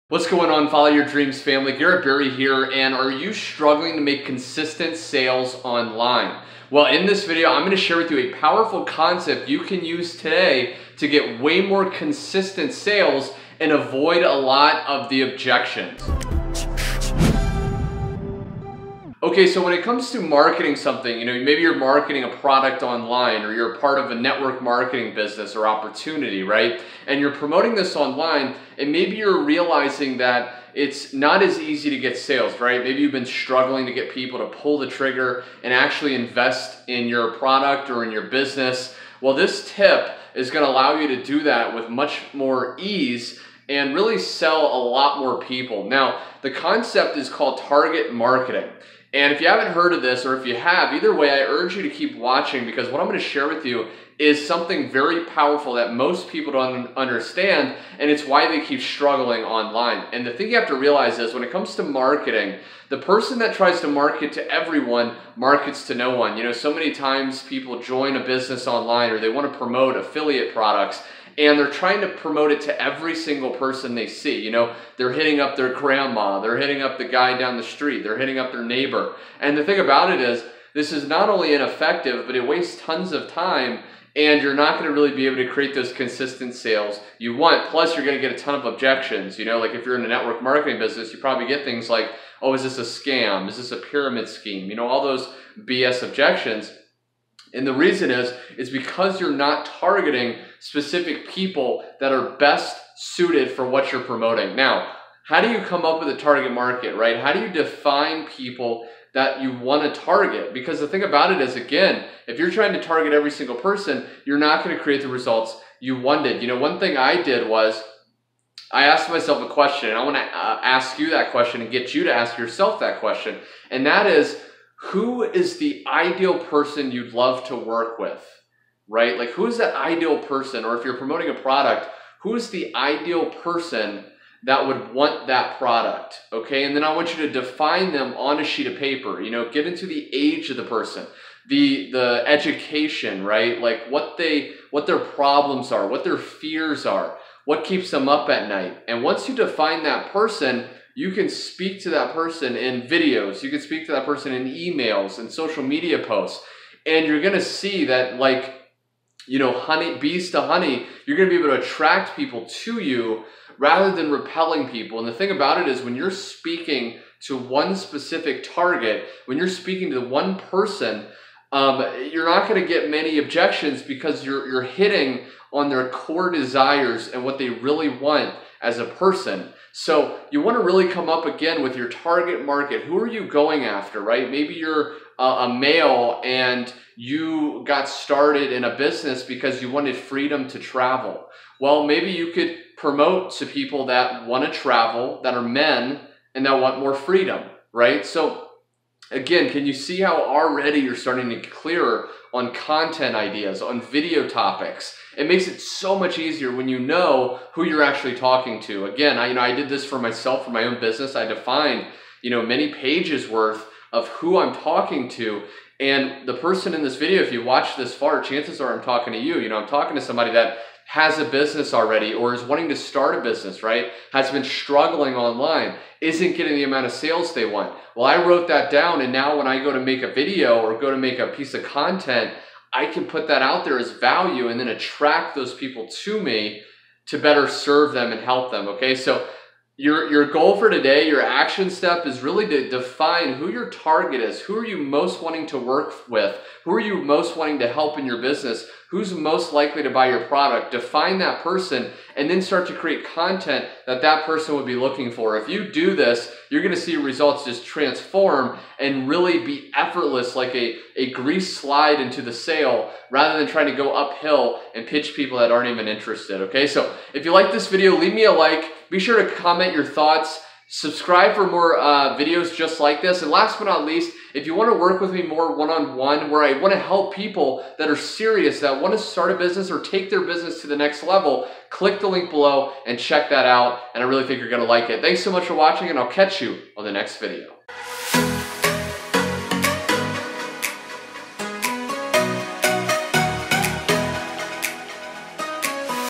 What's going on, Follow Your Dreams family? Garrett here, and are you struggling to make consistent sales online? Well, in this video, I'm going to share with you a powerful concept you can use today to get way more consistent sales and avoid a lot of the objections. Okay, so when it comes to marketing something, maybe you're marketing a product online or you're part of a network marketing business or opportunity, right? And you're promoting this online and maybe you're realizing that it's not as easy to get sales, right? Maybe you've been struggling to get people to pull the trigger and actually invest in your product or in your business. Well, this tip is going to allow you to do that with much more ease and really sell a lot more people. Now, the concept is called target marketing. And if you haven't heard of this, or if you have, either way, I urge you to keep watching, because what I'm going to share with you is something very powerful that most people don't understand, and it's why they keep struggling online. And the thing you have to realize is when it comes to marketing, the person that tries to market to everyone markets to no one. So many times people join a business online or they want to promote affiliate products, and they're trying to promote it to every single person they see. They're hitting up their grandma, they're hitting up the guy down the street, they're hitting up their neighbor. And the thing about it is, this is not only ineffective, but it wastes tons of time, and you're not going to really be able to create those consistent sales you want. Plus, you're going to get a ton of objections. Like if you're in a network marketing business, you probably get things like, oh, is this a scam? Is this a pyramid scheme? All those BS objections. And the reason is because you're not targeting specific people that are best suited for what you're promoting. Now, how do you come up with a target market, right? How do you define people that you want to target? Because the thing about it is, again, if you're trying to target every single person, you're not going to create the results you wanted. One thing I did was I asked myself a question, and I want to ask you that question and get you to ask yourself that question. And that is, who is the ideal person you'd love to work with, right? Like, who is that ideal person? Or if you're promoting a product, who is the ideal person that would want that product, okay? And then I want you to define them on a sheet of paper. Get into the age of the person, the education, right? Like what their problems are, what their fears are, what keeps them up at night. And once you define that person, you can speak to that person in videos, you can speak to that person in emails and social media posts, and you're gonna see that, like, bees to honey, you're gonna be able to attract people to you rather than repelling people. And the thing about it is, when you're speaking to one specific target, when you're speaking to one person, you're not gonna get many objections because you're hitting on their core desires and what they really want as a person. So you want to really come up again with your target market. Who are you going after, right? Maybe you're a male and you got started in a business because you wanted freedom to travel. Well, maybe you could promote to people that want to travel, that are men, and that want more freedom, right? So again, can you see how already you're starting to get clearer on content ideas, on video topics? It makes it so much easier when you know who you're actually talking to. Again, I did this for myself, for my own business. I defined, many pages worth of who I'm talking to. And the person in this video, if you watch this far, chances are I'm talking to you. I'm talking to somebody that has a business already or is wanting to start a business, right? Has been struggling online, isn't getting the amount of sales they want. Well, I wrote that down, and now when I go to make a video or go to make a piece of content, I can put that out there as value and then attract those people to me to better serve them and help them, okay? So your goal for today, your action step, is really to define who your target is. Who are you most wanting to work with? Who are you most wanting to help in your business? Who's most likely to buy your product? Define that person and then start to create content that person would be looking for. If you do this, you're going to see results just transform and really be effortless, like a grease slide into the sale, rather than trying to go uphill and pitch people that aren't even interested, okay? So if you like this video, leave me a like. Be sure to comment your thoughts. Subscribe for more videos just like this. And last but not least, if you want to work with me more one-on-one, where I want to help people that are serious, that want to start a business or take their business to the next level, click the link below and check that out. And I really think you're going to like it. Thanks so much for watching, and I'll catch you on the next video.